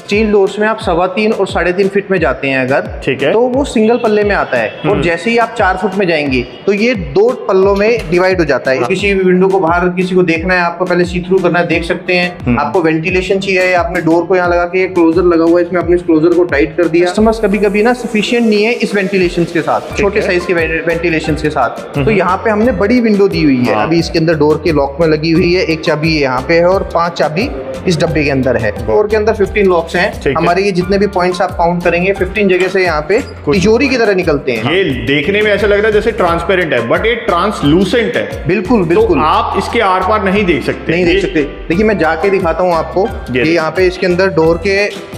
Steel doors में आप 3.25 और 3.5 फीट में जाते हैं अगर, ठीक है, तो वो सिंगल पल्ले में आता है। और जैसे ही आप 4 फुट में जाएंगे तो ये 2 पल्लों में डिवाइड हो जाता है। किसी विंडो को बाहर किसी को देखना है, आपको पहले सी थ्रू करना है, देख सकते हैं। आपको वेंटिलेशन चाहिए, आपने डोर को यहाँ लगा के क्लोजर लगा हुआ है, इसमें आपने इस क्लोजर को टाइट कर दिया। कस्टमर्स कभी कभी ना सफिशिएंट नहीं है इस वेंटिलेशन के साथ, छोटे साइज के वेंटिलेशन के साथ, तो यहाँ पे हमने बड़ी विंडो दी हुई है। अभी इसके अंदर डोर के लॉक में लगी हुई है, एक चाबी यहाँ पे है और 5 चाबी इस डब्बे के अंदर है। डोर के अंदर 15 लॉक्स हैं हमारे। ये जितने भी पॉइंट्स आप काउंट करेंगे 15 जगह से यहाँ पे तिजोरी की तरह निकलते हैं। ये देखने में ऐसा लग रहा है जैसे ट्रांसपेरेंट है, बट ये ट्रांसलूसेंट है। बिल्कुल बिल्कुल, तो आप इसके आर पार नहीं देख सकते। नहीं देख सकते। देखिए मैं जाके दिखाता हूँ आपको कि यहाँ पे इसके अंदर डोर के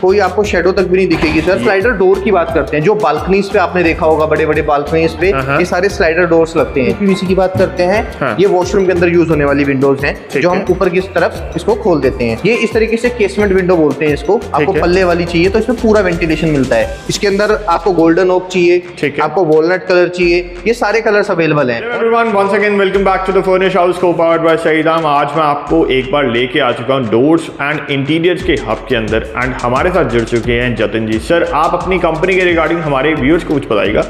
कोई आपको शेडो तक भी नहीं दिखेगी सर। स्लाइडर डोर की बात करते हैं, जो बालकनीज पे आपने देखा होगा, बड़े बड़े बालकनीज पे ये सारे स्लाइडर डोर्स लगते हैं। पीवीसी की बात करते हैं, ये वॉशरूम के अंदर यूज होने वाली विंडोज हैं, जो हम ऊपर की तरफ इसको खोल देते हैं। ये इस तरीके से केसमेंट विंडो बोलते हैं इसको। आपको पल्ले वाली चाहिए तो इसमें पूरा वेंटिलेशन मिलता है। इसके अंदर आपको गोल्डन ओक चाहिए, आपको वॉलनट कलर चाहिए, ये सारे कलर्स अवेलेबल हैं। Everyone, once again welcome back to the furnish house co powered by सईदाम। आज मैं आपको एक बार लेके आ चुका हूँ डोर्स एंड इंटीरियर्स के हब के अंदर, एंड हमारे साथ जुड़ चुके हैं जतिन जी। सर, आप अपनी कंपनी के रिगार्डिंग हमारे व्यूअर्स को कुछ बताइएगा।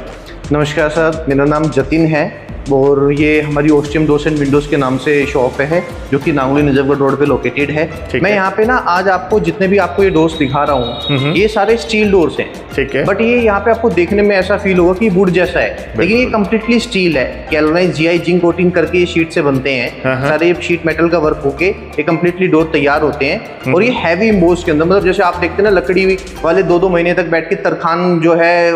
नमस्कार सर, मेरा नाम जतिन है और ये हमारी ओस्टियम डोर्स एंड विंडोज के नाम से शॉप है, जो कि नांगली नजफगढ़ रोड पे लोकेटेड है। मैं यहाँ पे ना आज आपको जितने भी आपको ये डोर्स दिखा रहा हूँ, ये सारे स्टील डोर्स हैं, ठीक है। बट ये यहाँ पे आपको देखने में ऐसा फील होगा कि वुड जैसा है, लेकिन ये कम्प्लीटली स्टील है। गैल्वेनाइज्ड जीआई जिंक कोटिंग करके ये शीट से बनते हैं। सारे शीट मेटल का वर्क होके ये कम्प्लीटली डोर तैयार होते हैं। और ये हैवी इम्बोज के अंदर, मतलब जैसे आप देखते हैं ना लकड़ी वाले 2-2 महीने तक बैठ के तरखान जो है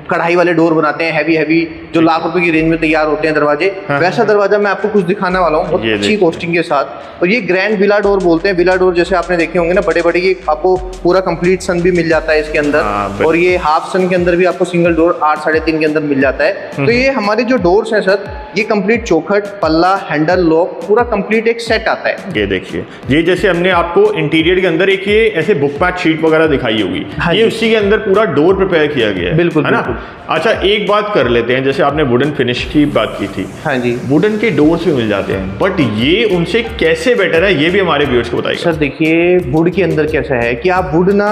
कढ़ाई वाले डोर बनाते हैं, हैवी जो लाख रुपए की रेंज में तैयार होते हैं दरवाजे, वैसा दरवाजा मैं आपको कुछ दिखाने वाला हूँ, बहुत अच्छी कॉस्टिंग के साथ। और ये ग्रैंड विला डोर बोलते हैं। विला डोर जैसे आपने देखे होंगे ना, बड़े बड़े, ये आपको पूरा कंप्लीट सन भी मिल जाता है इसके अंदर। और ये हाफ सन के अंदर भी आपको सिंगल डोर 8 3.5 के अंदर मिल जाता है। तो ये हमारे जो डोर्स हैं सर, ये कंप्लीट चौखट, पल्ला, हैंडल, लॉक, पूरा कंप्लीट एक सेट आता है। ये देखिए, ये जैसे हमने आपको इंटीरियर के अंदर एक ये ऐसे बुक पैक शीट वगैरह दिखाई होगी, ये उसी के अंदर पूरा डोर प्रिपेयर किया गया है। बिल्कुल, है ना। अच्छा, एक बात कर लेते हैं, जैसे आपने वुडन फिनिश की बात की थी। हाँ जी, वुडन के डोर्स भी मिल जाते हैं, बट ये उनसे कैसे बेटर है, ये भी हमारे व्यूअर्स को बताइए। सर देखिए, वुड के अंदर कैसा है कि आप वुड ना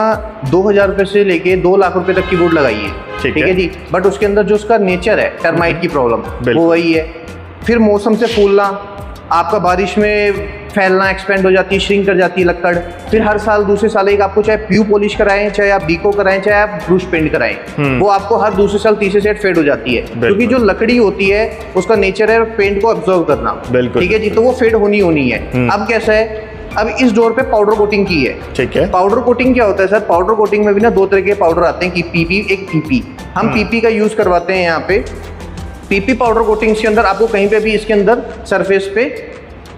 2000 रुपए से लेके 2 लाख रुपए तक की वुड लगाइए, ठीक है जी। बट उसके अंदर जो उसका नेचर है, टर्माइट की प्रॉब्लम, वो वही है। फिर मौसम से फूलना, आपका बारिश में फैलना, एक्सपेंड हो जाती है, श्रिंक कर जाती है लक्कड़। फिर हर साल दूसरे साल एक आपको चाहे प्यू पॉलिश कराएं, चाहे आप डीको कराएं, चाहे आप ब्रूश पेंट कराएं, वो आपको हर दूसरे साल तीसरे सेट फेड हो जाती है, क्योंकि जो लकड़ी होती है उसका नेचर है पेंट को ऑब्जर्व करना, ठीक है जी। तो वो फेड होनी है। अब कैसा है, अब इस डोर पे पाउडर कोटिंग की है, ठीक है। पाउडर कोटिंग क्या होता है सर? पाउडर कोटिंग में भी ना 2 तरह के पाउडर आते हैं, कि पीपी, एक पीपी। हम पीपी का यूज करवाते हैं यहाँ पे। पीपी पाउडर कोटिंग्स के अंदर आपको कहीं पे भी इसके अंदर सरफेस पे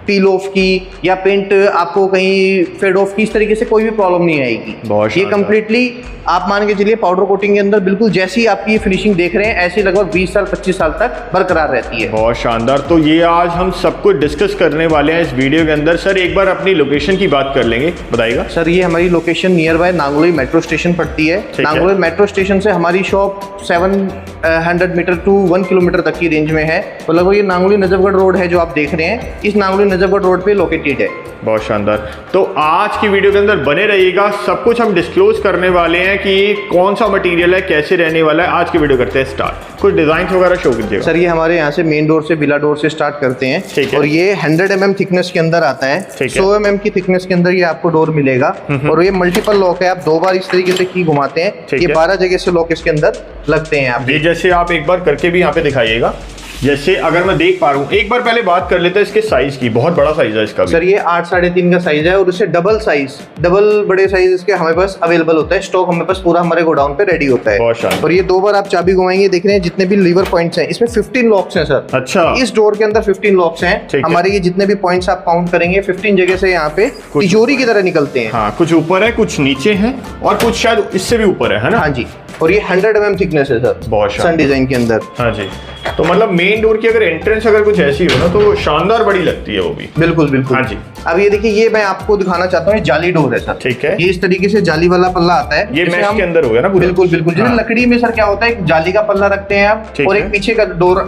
पील ऑफ की या पेंट आपको कहीं फेड ऑफ की, इस तरीके से कोई भी प्रॉब्लम नहीं आएगी। ये कम्प्लीटली आप मान के चलिए पाउडर कोटिंग के अंदर बिल्कुल जैसी आपकी ये फिनिशिंग देख रहे हैं, ऐसी लगभग 20 साल 25 साल तक बरकरार रहती है। बहुत शानदार। तो ये आज हम सब कुछ डिस्कस करने वाले हैं इस वीडियो के अंदर। सर, एक बार अपनी लोकेशन की बात कर लेंगे, बताइएगा। सर, ये हमारी location near by Nangloi metro station पड़ती है। नांगलोई मेट्रो स्टेशन से हमारी शॉप 700 मीटर टू 1 किलोमीटर तक की रेंज में है। तो लगभग ये नांगलोई नजफगढ़ रोड है जो आप देख रहे हैं, इस नांगलोई नजफगढ़ रोड पे लोकेटेड है। बहुत शानदार। तो आज की वीडियो के अंदर बने रहिएगा, सब कुछ हम डिस्क्लोज करने वाले हैं कि कौन सा मटेरियल है, कैसे रहने वाला है। आज की वीडियो करते हैं स्टार्ट। कुछ डिजाइन वगैरह शो कीजिएगा। सर, ये हमारे यहाँ से मेन डोर से, विला डोर से स्टार्ट करते हैं, और ये 100 mm थिकनेस के अंदर आता है। 100 mm की थिकनेस के अंदर ये आपको डोर मिलेगा। और ये मल्टीपल लॉक है, आप 2 बार इस तरीके से की घुमाते हैं, ये 12 जगह से लॉक इसके अंदर लगते हैं। आप ये जैसे आप एक बार करके भी यहाँ पे दिखाइएगा, जैसे अगर मैं देख पा रहा हूँ। एक बार पहले बात कर लेते हैं इसके साइज की। बहुत बड़ा साइज है इसका भी। सर, ये 8 3.5 का साइज है, और उससे डबल बड़े साइज इसके हमारे पास अवेलेबल होता है। स्टॉक हमारे पास पूरा हमारे गोडाउन पे रेडी होता है। और ये 2 बार आप चाबी घुमाएंगे, देख रहे हैं जितने भी लीवर पॉइंट्स हैं, इसमें 15 लॉक्स हैं सर। अच्छा, इस डोर के अंदर 15 लॉक्स हैं हमारे। ये जितने भी पॉइंट्स आप काउंट करेंगे, 15 जगह से यहाँ पे तिजोरी की तरह निकलते हैं। हाँ, कुछ ऊपर है, कुछ नीचे है, और कुछ शायद इससे भी ऊपर है ना। हाँ जी। और ये 100 mm थिकनेस है सर, बहुत सन डिजाइन के अंदर। हाँ जी। तो मतलब मेन डोर की अगर एंट्रेंस अगर कुछ ऐसी हो ना तो शानदार बड़ी लगती है वो भी। बिल्कुल बिल्कुल। हाँ जी। अब ये देखिए, ये मैं आपको दिखाना चाहता हूँ, ये जाली डोर है सर। ठीक है। ये इस तरीके से जाली वाला पल्ला आता है, ये मैश के अंदर हो गया ना पूरा? बिल्कुल बिल्कुल। जैसे हाँ। लकड़ी में सर क्या होता है, एक जाली का पल्ला रखते हैं आप और एक पीछे का डोर,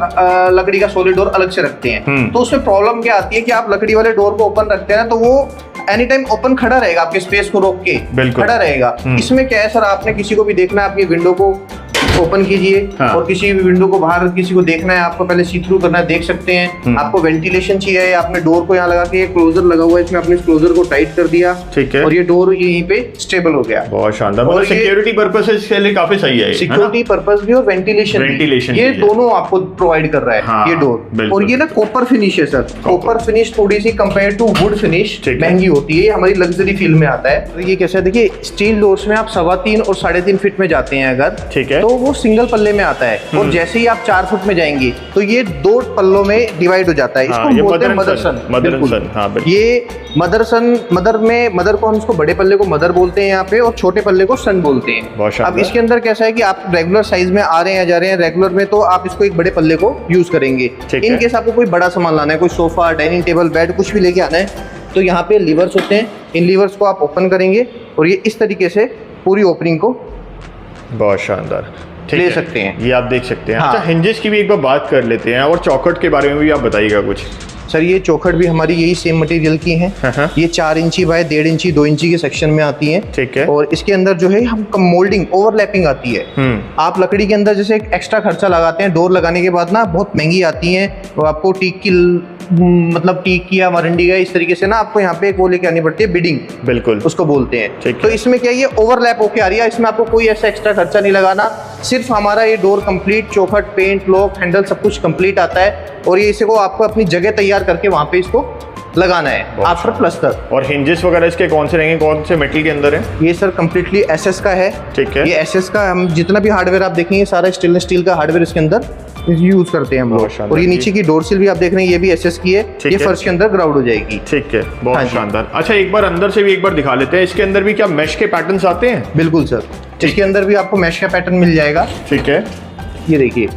लकड़ी का सॉलिड डोर अलग से रखते हैं। तो उसमें प्रॉब्लम क्या आती है कि आप लकड़ी वाले डोर को ओपन रखते हैं ना, तो वो एनी टाइम ओपन खड़ा रहेगा, आपके स्पेस को रोक के खड़ा रहेगा। इसमें क्या है सर, आपने किसी को भी देखना है, आपकी विंडो को ओपन कीजिए। हाँ। और किसी भी विंडो को बाहर किसी को देखना है, आपको पहले सी थ्रू करना है, देख सकते हैं। आपको वेंटिलेशन चाहिए, आपने डोर को यहाँ लगा के, क्लोजर लगा हुआ है, इसमें आपने इस क्लोजर को टाइट कर दिया। ठीक है। और ये डोर यहीं पे स्टेबल हो गया। बहुत शानदार। और सिक्योरिटी पर्पसेस के लिए काफी सही है, सिक्योरिटी पर्पस भी और वेंटिलेशन ये दोनों आपको प्रोवाइड कर रहा है। हाँ, ये डोर। और ये ना कॉपर फिनिश है सर। कॉपर फिनिश थोड़ी सी कंपेयर टू वुड फिनिश महंगी होती है, हमारी लग्जरी फील्ड में आता है। तो ये कैसा है, देखिए स्टील डोर्स में आप 3.25 और 3.5 फीट में जाते हैं अगर, ठीक है, तो वो सिंगल पल्ले में आता है। और जैसे ही आप 4 फुट में जाएंगे तो ये 2 पल्लों में डिवाइड हो जाता है। इसको बोलते हैं मदरसन। ये मदर को हम इसको बड़े पल्ले को मदर बोलते हैं यहाँ पे, और छोटे पल्ले को सन बोलते हैं। अब इसके अंदर कैसा है कि आप रेगुलर साइज में आ रहे हैं, जा रहे हैं रेगुलर में, तो आप इसको एक बड़े पल्ले को यूज करेंगे। इन केस आपको कोई बड़ा सामान लाना है, कोई सोफा, डाइनिंग टेबल, बेड, कुछ भी लेके आना है, तो यहाँ पे लीवर्स होते हैं। इन लीवर्स को आप ओपन करेंगे और ये इस तरीके से पूरी ओपनिंग को बहुत शानदार ले सकते हैं। ये आप देख सकते हैं। हाँ। अच्छा, हिंजेस की भी एक बार बात कर लेते हैं, और चौखट के बारे में भी आप बताइएगा कुछ। सर ये चौखट भी हमारी यही सेम मटेरियल की हैं। ये 4 इंची बाय 1.5 इंची 2 इंची के सेक्शन में आती हैं। ठीक है। और इसके अंदर जो है हम मोल्डिंग ओवरलैपिंग आती है। आप लकड़ी के अंदर जैसे एक एक्स्ट्रा खर्चा लगाते हैं, डोर लगाने के बाद ना बहुत महंगी आती हैं, तो आपको टीक की या वारंटी का इस तरीके से ना आपको यहाँ पे एक वो लेके आनी पड़ती है, बिडिंग, बिल्कुल उसको बोलते हैं। तो इसमें क्या, ये ओवरलैप होके आ रही है, इसमें आपको कोई ऐसा एक्स्ट्रा खर्चा नहीं लगाना। सिर्फ हमारा ये डोर कंप्लीट, चौखट, पेंट, लॉक, हैंडल सब कुछ कंप्लीट आता है। और ये इसको आपको अपनी जगह तैयार करके वहाँ पे इसको लगाना है आफ्टर प्लस्टर। और हिंजेस वगैरह इसके कौन से रहेंगे, कौन से मेटल के अंदर है? ये सर कंप्लीटली एसएस का है। ठीक है। ये एसएस का, हम जितना भी हार्डवेयर आप देखेंगे सारा स्टेनलेस स्टील का हार्डवेयर इसके अंदर यूज करते हैं हम लोग। और ये नीचे की डोर सील भी आप देख रहे हैं, ये भी एसएस की है। ये फर्श के अंदर ग्राउंड हो जाएगी। ठीक है, बहुत शानदार। अच्छा, एक बार अंदर से भी एक बार दिखा लेते हैं। इसके अंदर भी क्या मैश के पैटर्न्स आते हैं? बिल्कुल सर, इसके अंदर भी आपको मैश का पैटर्न मिल जाएगा। ठीक है। ये देखिए,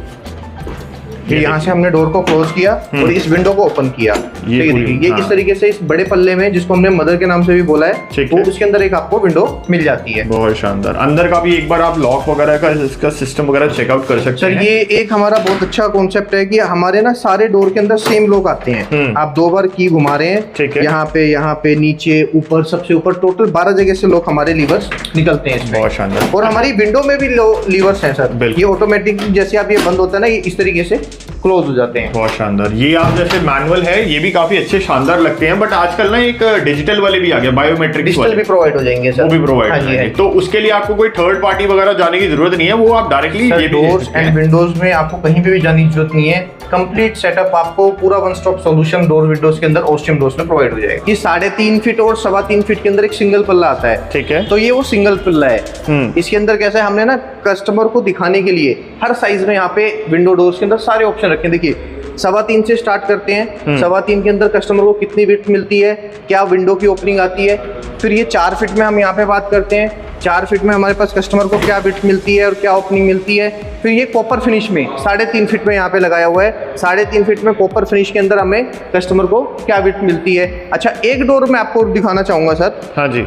यहाँ से हमने डोर को क्लोज किया और इस विंडो को ओपन किया। ये इस तरीके से इस बड़े पल्ले में, जिसको हमने मदर के नाम से भी बोला है, तो उसके अंदर एक आपको विंडो मिल जाती है। बहुत शानदार। अंदर का भी एक बार आप लॉक वगैरह का इसका सिस्टम वगैरह चेकआउट कर सकते हैं। सर ये एक हमारा बहुत अच्छा कॉन्सेप्ट है कि हमारे ना सारे डोर के अंदर सेम लॉक आते हैं। आप 2 बार की घुमा रहे हैं, ठीक है, यहाँ पे नीचे, ऊपर, सबसे ऊपर, टोटल 12 जगह से लॉक हमारे लीवर्स निकलते हैं इसमें। बहुत शानदार। और हमारी विंडो में भी लीवर्स हैं सर। ये ऑटोमेटिक, जैसे आप ये बंद होता है ना, ये इस तरीके से क्लोज हो जाते हैं। बहुत शानदार। ये आप जैसे मैनुअल है, ये भी काफी अच्छे शानदार लगते हैं, बट आजकल ना एक डिजिटल वाले भी आ गया, बायोमेट्रिक डिजिटल भी प्रोवाइड हो जाएंगे सर। वो भी प्रोवाइड हो जाएंगे। तो उसके लिए आपको कोई थर्ड पार्टी वगैरह जाने की जरूरत नहीं है, वो आप डायरेक्टली ये डोर्स एंड विंडोज में आपको कहीं पे भी जाने की जरूरत नहीं है। कंप्लीट सेटअप आपको पूरा one stop solution door Windows के अंदर ओस्टियम डोर्स में प्रोवाइड हो जाएगा। ये 3.5 फीट और 3.25 फीट के अंदर एक सिंगल पल्ला आता है। ठीक है। तो ये वो सिंगल पल्ला है। इसके अंदर कैसा है, हमने ना कस्टमर को दिखाने के लिए हर साइज में यहाँ पे विंडो डोर्स के अंदर सारे ऑप्शन रखे हैं। देखिए 3.25 से स्टार्ट करते हैं। 3.25 के अंदर कस्टमर को कितनी विड्थ मिलती है, क्या विंडो की ओपनिंग आती है। फिर ये 4 फीट में हम यहाँ पे बात करते हैं, 4 फीट में हमारे पास कस्टमर को क्या विड्थ मिलती है और क्या ओपनिंग मिलती है। फिर ये कॉपर फिनिश में 3.5 फीट में यहाँ पे लगाया हुआ है। 3.5 फीट में कॉपर फिनिश के अंदर हमें कस्टमर को क्या विड्थ मिलती है। अच्छा, एक डोर मैं आपको दिखाना चाहूंगा सर। हाँ जी।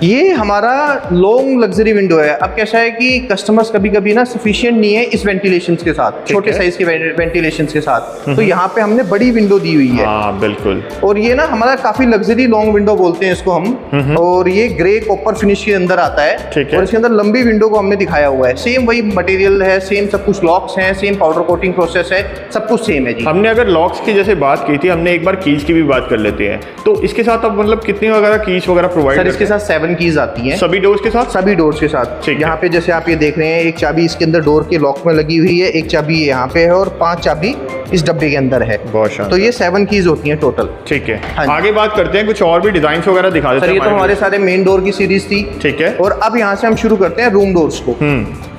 ये हमारा लॉन्ग लग्जरी विंडो है। अब कैसा है कि कस्टमर्स कभी कभी ना सफिशिएंट नहीं है इस वेंटिलेशंस के साथ, छोटे साइज के वेंटिलेशंस के साथ, तो यहाँ पे हमने बड़ी विंडो दी हुई है। हाँ, बिल्कुल। और ये ना हमारा काफी लग्जरी लॉन्ग विंडो बोलते हैं इसको हम। और ये ग्रे कॉपर फिनिश के अंदर आता है। और इसके अंदर लंबी विंडो को हमने दिखाया हुआ है। सेम वही मटेरियल है, सेम सब कुछ, लॉक्स हैं, सेम पाउडर कोटिंग प्रोसेस है, सब कुछ सेम है जी। हमने अगर लॉक्स की जैसे बात की थी, हमने एक बार कीज की भी बात कर लेते हैं। तो इसके साथ अब मतलब कितनी वगैरह कीज वगैरह प्रोवाइड? सर इसके साथ 7 कीज आती हैं सभी डोर्स के साथ। सभी डोर्स के साथ। यहाँ पे जैसे आप ये देख रहे हैं, एक चाबी इसके अंदर डोर के लॉक में लगी हुई है, एक चाबी यहाँ पे है और 5 चाबी इस डब्बे के अंदर है। बहुत। तो ये 7 कीज होती हैं टोटल। ठीक है। हाँ, आगे बात करते हैं, कुछ और भी डिजाइन वगैरह दिखा देते हैं। ये तो हमारे सारे मेन डोर की सीरीज थी। ठीक है। और अब यहाँ से हम शुरू करते हैं रूम डोर्स को।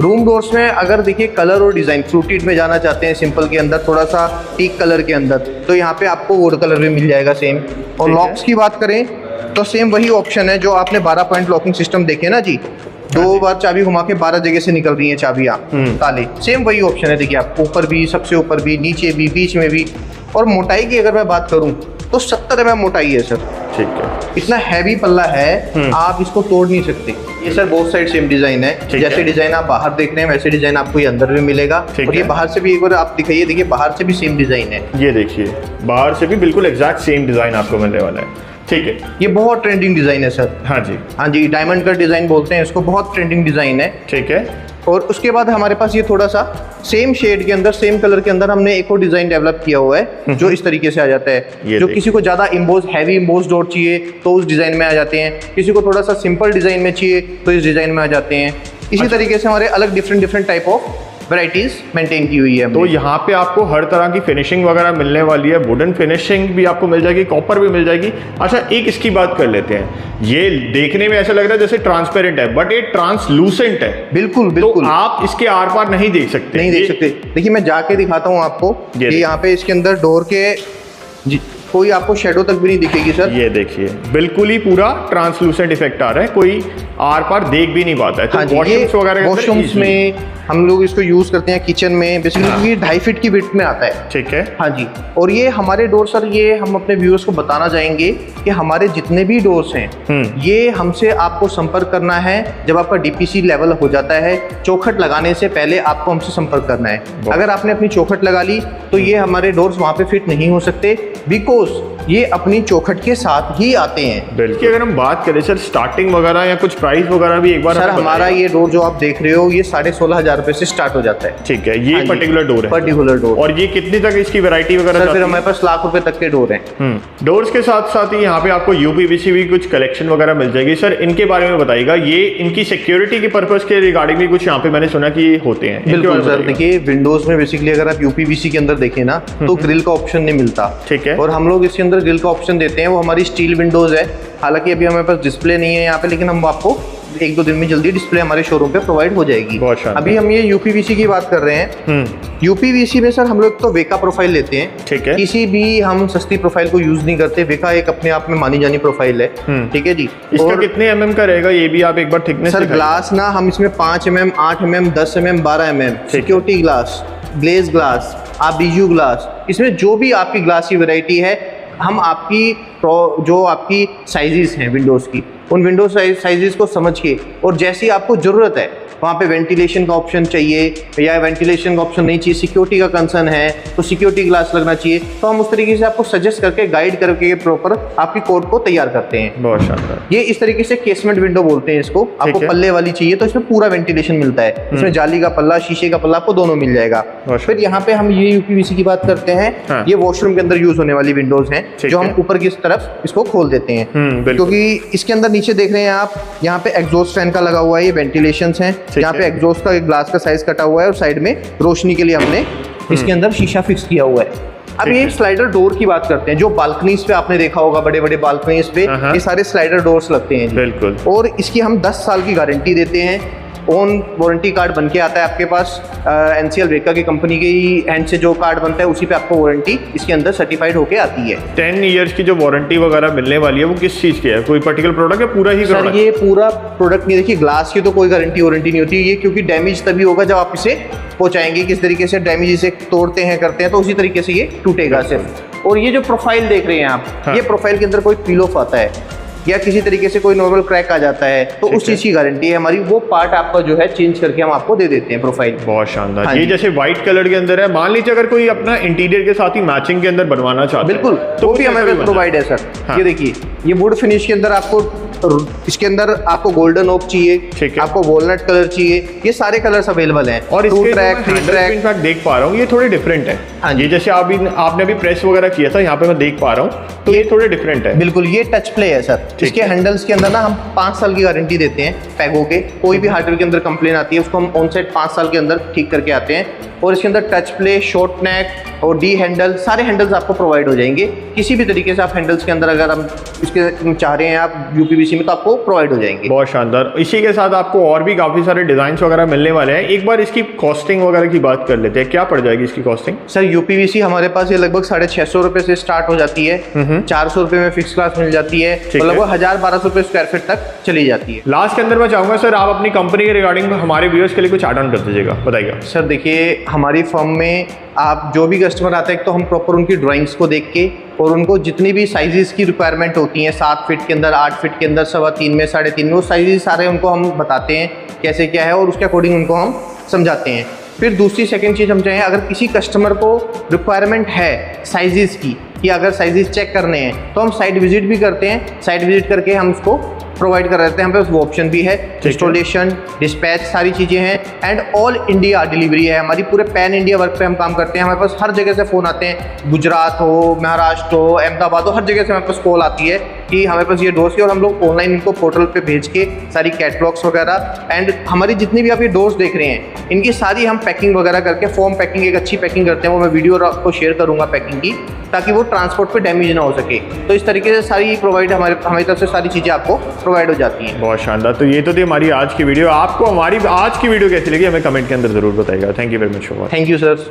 रूम डोर्स में अगर देखिए कलर और डिजाइन, फ्रूटेड में जाना चाहते हैं, सिंपल के अंदर, थोड़ा सा टीक कलर के अंदर, तो यहाँ पे आपको वुड कलर भी मिल जाएगा सेम। और लॉक्स की बात करें तो सेम वही ऑप्शन है जो आपने 12 पॉइंट लॉकिंग सिस्टम देखे ना जी, दो बार चाबी घुमा के 12 जगह से निकल रही हैं चाबियां ताले। सेम वही ऑप्शन है, देखिए आप ऊपर भी, सबसे ऊपर भी, नीचे भी, बीच में भी। और मोटाई की अगर मैं बात करूं तो 70 mm मोटाई है सर। ठीक है, इतना हैवी पल्ला है, आप इसको तोड़ नहीं सकते। ये sir both side same design है, जैसे डिजाइन आप बाहर देख रहे हैं वैसे डिजाइन आपको ये अंदर भी मिलेगा। और ये बाहर से भी एक बार आप दिखाइए, देखिए बाहर से भी सेम डिजाइन है। ये देखिए बाहर से भी बिल्कुल एग्जैक्ट सेम डिजाइन आपको मिलने वाला है। ठीक है, ये बहुत ट्रेंडिंग डिजाइन है सर। हाँ जी, हाँ जी, डायमंड का डिजाइन बोलते हैं इसको, बहुत ट्रेंडिंग डिजाइन है। ठीक है। और उसके बाद हमारे पास ये थोड़ा सा सेम शेड के अंदर, सेम कलर के अंदर हमने एक और डिजाइन डेवलप किया हुआ है जो इस तरीके से आ जाता है। जो किसी को ज्यादा इम्बोज, हैवी इम्बोज डॉट चाहिए तो उस डिजाइन में आ जाते हैं, किसी को थोड़ा सा सिंपल डिजाइन में चाहिए तो इस डिजाइन में आ जाते हैं। इसी तरीके से हमारे अलग different type of varieties maintain की हुई है। तो यहाँ पे आपको हर तरह की फिनिशिंग वगैरह मिलने वाली है, वुडन फिनिशिंग भी आपको मिल जाएगी, कॉपर भी मिल जाएगी। अच्छा, एक इसकी बात कर लेते हैं, ये देखने में ऐसा लग रहा है जैसे ट्रांसपेरेंट है, बट ये ट्रांसलूसेंट है। बिल्कुल बिल्कुल, तो आप इसके आर पार नहीं देख सकते। नहीं देख सकते। देखिए मैं जाके दिखाता हूँ आपको, ये यहाँ पे इसके अंदर डोर के कोई आपको शेडो तक भी नहीं दिखेगी सर। ये देखिए बिल्कुल ही पूरा ट्रांसलूसेंट इफेक्ट आ रहा है, कोई आर पार देख भी नहीं पाता है। तो वॉशरूम्स में हम लोग इसको यूज करते हैं, किचन में बेसिकली। ये 2.5 फीट की विड्थ में आता है। ठीक है, हाँ जी। और ये हमारे डोर सर, ये हम अपने व्यूअर्स को बताना चाहेंगे कि हमारे जितने भी डोर्स हैं ये हमसे आपको संपर्क करना है जब आपका डीपीसी लेवल हो जाता है। चौखट लगाने से पहले आपको हमसे संपर्क करना है। अगर आपने अपनी चौखट लगा ली तो ये हमारे डोर्स वहाँ पे फिट नहीं हो सकते, बिकॉज ये अपनी चौखट के साथ ही आते हैं। बिल्कुल। अगर हम बात करें सर स्टार्टिंग वगैरह या कुछ प्राइस वगैरह भी एक बार सर, हमारा ये डोर जो आप देख रहे हो ये 16,500 रुपए से स्टार्ट हो जाता है। ठीक है, ये पर्टिकुलर डोर है, पर्टिकुलर डोर। और ये कितनी तक इसकी वैरायटी वगैरह? सर फिर हमारे पास लाख रुपए तक के डोर हैं। डोर्स के साथ साथ ही यहाँ पे आपको यूपीवीसी भी कुछ कलेक्शन वगैरह मिल जाएगी। सर इनके बारे में बताइएगा, ये इनकी सिक्योरिटी के पर्पस के रिगार्डिंग भी कुछ यहाँ पे मैंने सुना कि होते हैं। बिल्कुल सर, देखिए विंडोज में बेसिकली अगर आप यूपीवीसी के अंदर देखें ना तो ग्रिल का ऑप्शन नहीं मिलता। ठीक है, और हम लोग इसके अंदर ग्रिल का ऑप्शन देते हैं, वो हमारी स्टील विंडोज है। हालांकि अभी हमारे पास डिस्प्ले नहीं है यहाँ पे, लेकिन हम आपको 1-2 दिन में जल्दी डिस्प्ले हमारे शोरूम पे प्रोवाइड हो जाएगी। अभी हम ये यूपीवीसी की बात कर रहे हैं। यूपीवीसी में सर हम लोग तो वेका प्रोफाइल लेते हैं। ठीक है, किसी भी हम सस्ती प्रोफाइल को यूज नहीं करते। वेका एक अपने आप में मानी जानी प्रोफाइल है। ठीक है जी। इसका कितने mm का रहेगा ये भी आप एक बार थिकनेस? सर ग्लास ना हम इसमें 5 mm, 8 mm, 10 mm, 12 mm security glass, glaze glass, आप बीजू ग्लास, इसमें जो भी आपकी ग्लास की वैरायटी है हम आपकी जो आपकी साइजेस हैं विंडोज़ की, उन विंडो साइजेस को समझ के और जैसी आपको ज़रूरत है वहाँ पे वेंटिलेशन का ऑप्शन चाहिए या वेंटिलेशन का ऑप्शन नहीं चाहिए, सिक्योरिटी का कंसर्न है तो सिक्योरिटी ग्लास लगना चाहिए, तो हम उस तरीके से आपको सजेस्ट करके गाइड करके प्रॉपर आपकी कोड को तैयार करते हैं। बहुत शानदार। ये इस तरीके से केसमेंट विंडो बोलते हैं इसको। आपको पल्ले वाली चाहिए तो इसमें पूरा वेंटिलेशन मिलता है, इसमें जाली का पल्ला, शीशे का पल्ला आपको दोनों मिल जाएगा। फिर यहाँ पे हम ये यूपीवीसी की बात करते हैं। ये वॉशरूम के अंदर यूज होने वाली विंडोज हैं जो हम ऊपर की तरफ इसको खोल देते हैं, क्योंकि इसके अंदर नीचे देख रहे हैं आप, यहाँ पे एग्जॉस्ट फैन का लगा हुआ है, ये वेंटिलेशन है। यहाँ पे एग्जॉस्ट का ग्लास का साइज कटा हुआ है और साइड में रोशनी के लिए हमने इसके अंदर शीशा फिक्स किया हुआ है। अब ये स्लाइडर डोर की बात करते हैं, जो बालकनीज पे आपने देखा होगा, बड़े बड़े बालकनीज पे ये सारे स्लाइडर डोर्स लगते हैं। बिल्कुल। और इसकी हम 10 साल की गारंटी देते हैं। ओन वारंटी कार्ड बन के आता है आपके पास, एनसीएल वेका की कंपनी के ही हैंड से जो कार्ड बनता है उसी पे आपको वारंटी इसके अंदर सर्टिफाइड होके आती है। 10 ईयर्स की जो वारंटी वगैरह मिलने वाली है वो किस चीज़ की है? कोई पर्टिकुलर प्रोडक्ट है पूरा ही? सर ये पूरा प्रोडक्ट नहीं, देखिए ग्लास की तो कोई गारंटी वारंटी नहीं होती ये, क्योंकि डैमेज तभी होगा जब आप इसे पहुंचाएंगे। किस तरीके से डैमेज इसे तोड़ते हैं करते हैं तो उसी तरीके से ये टूटेगा सिर्फ। और ये जो प्रोफाइल देख रहे हैं आप, ये प्रोफाइल के अंदर कोई पील ऑफ आता है या किसी तरीके से कोई नॉर्मल क्रैक आ जाता है तो उस चीज की गारंटी है हमारी, वो पार्ट आपका जो है चेंज करके हम आपको दे देते हैं प्रोफाइल। बहुत शानदार। ये जैसे व्हाइट कलर के अंदर है, मान लीजिए अगर कोई अपना इंटीरियर के साथ ही मैचिंग के अंदर बनवाना चाहता है, बिल्कुल तो भी हमारे पास प्रोवाइड है सर। ये देखिए, ये वुड फिनिश के अंदर आपको, इसके अंदर आपको गोल्डन ओक चाहिए, आपको वॉलनट कलर चाहिए, ये सारे कलर्स अवेलेबल हैं। और इसके इनफैक्ट देख पा रहा हूँ ये थोड़े डिफरेंट है। ये जैसे आपने अभी प्रेस वगैरह किया था, यहाँ पे मैं देख पा रहा हूँ तो ये थोड़े डिफरेंट है। बिल्कुल, ये टच प्ले है सर। इसके हैंडल्स के अंदर ना हम 5 साल की गारंटी देते हैं पैगो के। कोई भी हार्डवेयर के अंदर कंप्लेन आती है उसको हम ऑन साइड 5 साल के अंदर ठीक करके आते हैं। और इसके अंदर टच प्ले, शॉर्ट नेक और डी हैंडल, सारे हैंडल्स आपको प्रोवाइड हो जाएंगे। किसी भी तरीके से आप हैंडल्स के अंदर अगर हम इसके चाह रहे हैं आप यूपीवीसी में, तो आपको प्रोवाइड हो जाएंगे। बहुत शानदार। इसी के साथ आपको और भी काफ़ी सारे डिज़ाइन वगैरह मिलने वाले हैं। एक बार इसकी कॉस्टिंग वगैरह की बात कर लेते हैं, क्या पड़ जाएगी इसकी कॉस्टिंग? सर यूपीवीसी हमारे पास ये लगभग 650 रुपये से स्टार्ट हो जाती है, 400 रुपये में फिक्स क्लास मिल जाती है, तो लगभग 1000-1200 रुपये स्क्वायर फीट तक चली जाती है। लास्ट के अंदर मैं चाहूँगा सर आप अपनी कंपनी के रिगार्डिंग हमारे व्यूअर्स के लिए कुछ ऐड ऑन कर दीजिएगा, बताइएगा। सर देखिए, हमारी फर्म में आप जो भी कस्टमर आते हैं तो हम प्रॉपर उनकी ड्राइंग्स को देख के और उनको जितनी भी साइजेस की रिक्वायरमेंट होती हैं, 7 फीट के अंदर, 8 फीट के अंदर, 3.25 में, 3.5 में, वो साइजेस सारे उनको हम बताते हैं कैसे क्या है और उसके अकॉर्डिंग उनको हम समझाते हैं। फिर दूसरी सेकंड चीज़ हम चाहें, अगर किसी कस्टमर को रिक्वायरमेंट है साइजेस की, कि अगर साइजेस चेक करने हैं तो हम साइट विजिट भी करते हैं। साइट विजिट करके हम उसको प्रोवाइड कर देते हैं। हमारे पास वो ऑप्शन भी है, इंस्टॉलेशन, डिस्पैच, सारी चीज़ें हैं एंड ऑल इंडिया डिलीवरी है हमारी। पूरे पैन इंडिया वर्क पे हम काम करते हैं। हमारे पास हर जगह से फ़ोन आते हैं, गुजरात हो, महाराष्ट्र हो, अहमदाबाद हो, हर जगह से हमारे पास कॉल आती है कि हमारे पास ये डोर्स है, और हम लोग ऑनलाइन इनको पोर्टल पे भेज के सारी कैटलॉग्स वगैरह एंड हमारी जितनी भी आप ये डोर्स देख रहे हैं इनकी सारी हम पैकिंग वगैरह करके, फॉर्म पैकिंग, एक अच्छी पैकिंग करते हैं। वो मैं वीडियो आपको शेयर करूँगा पैकिंग की, ताकि वो ट्रांसपोर्ट पे डैमेज ना हो सके। तो इस तरीके से सारी प्रोवाइड हमारी तरफ से सारी चीज़ें आपको प्रोवाइड हो जाती हैं। बहुत शानदार। तो ये तो थी हमारी आज की वीडियो। आपको हमारी आज की वीडियो कैसी लगी हमें कमेंट के अंदर जरूर बताइएगा। Thank you very much. Thank you sir.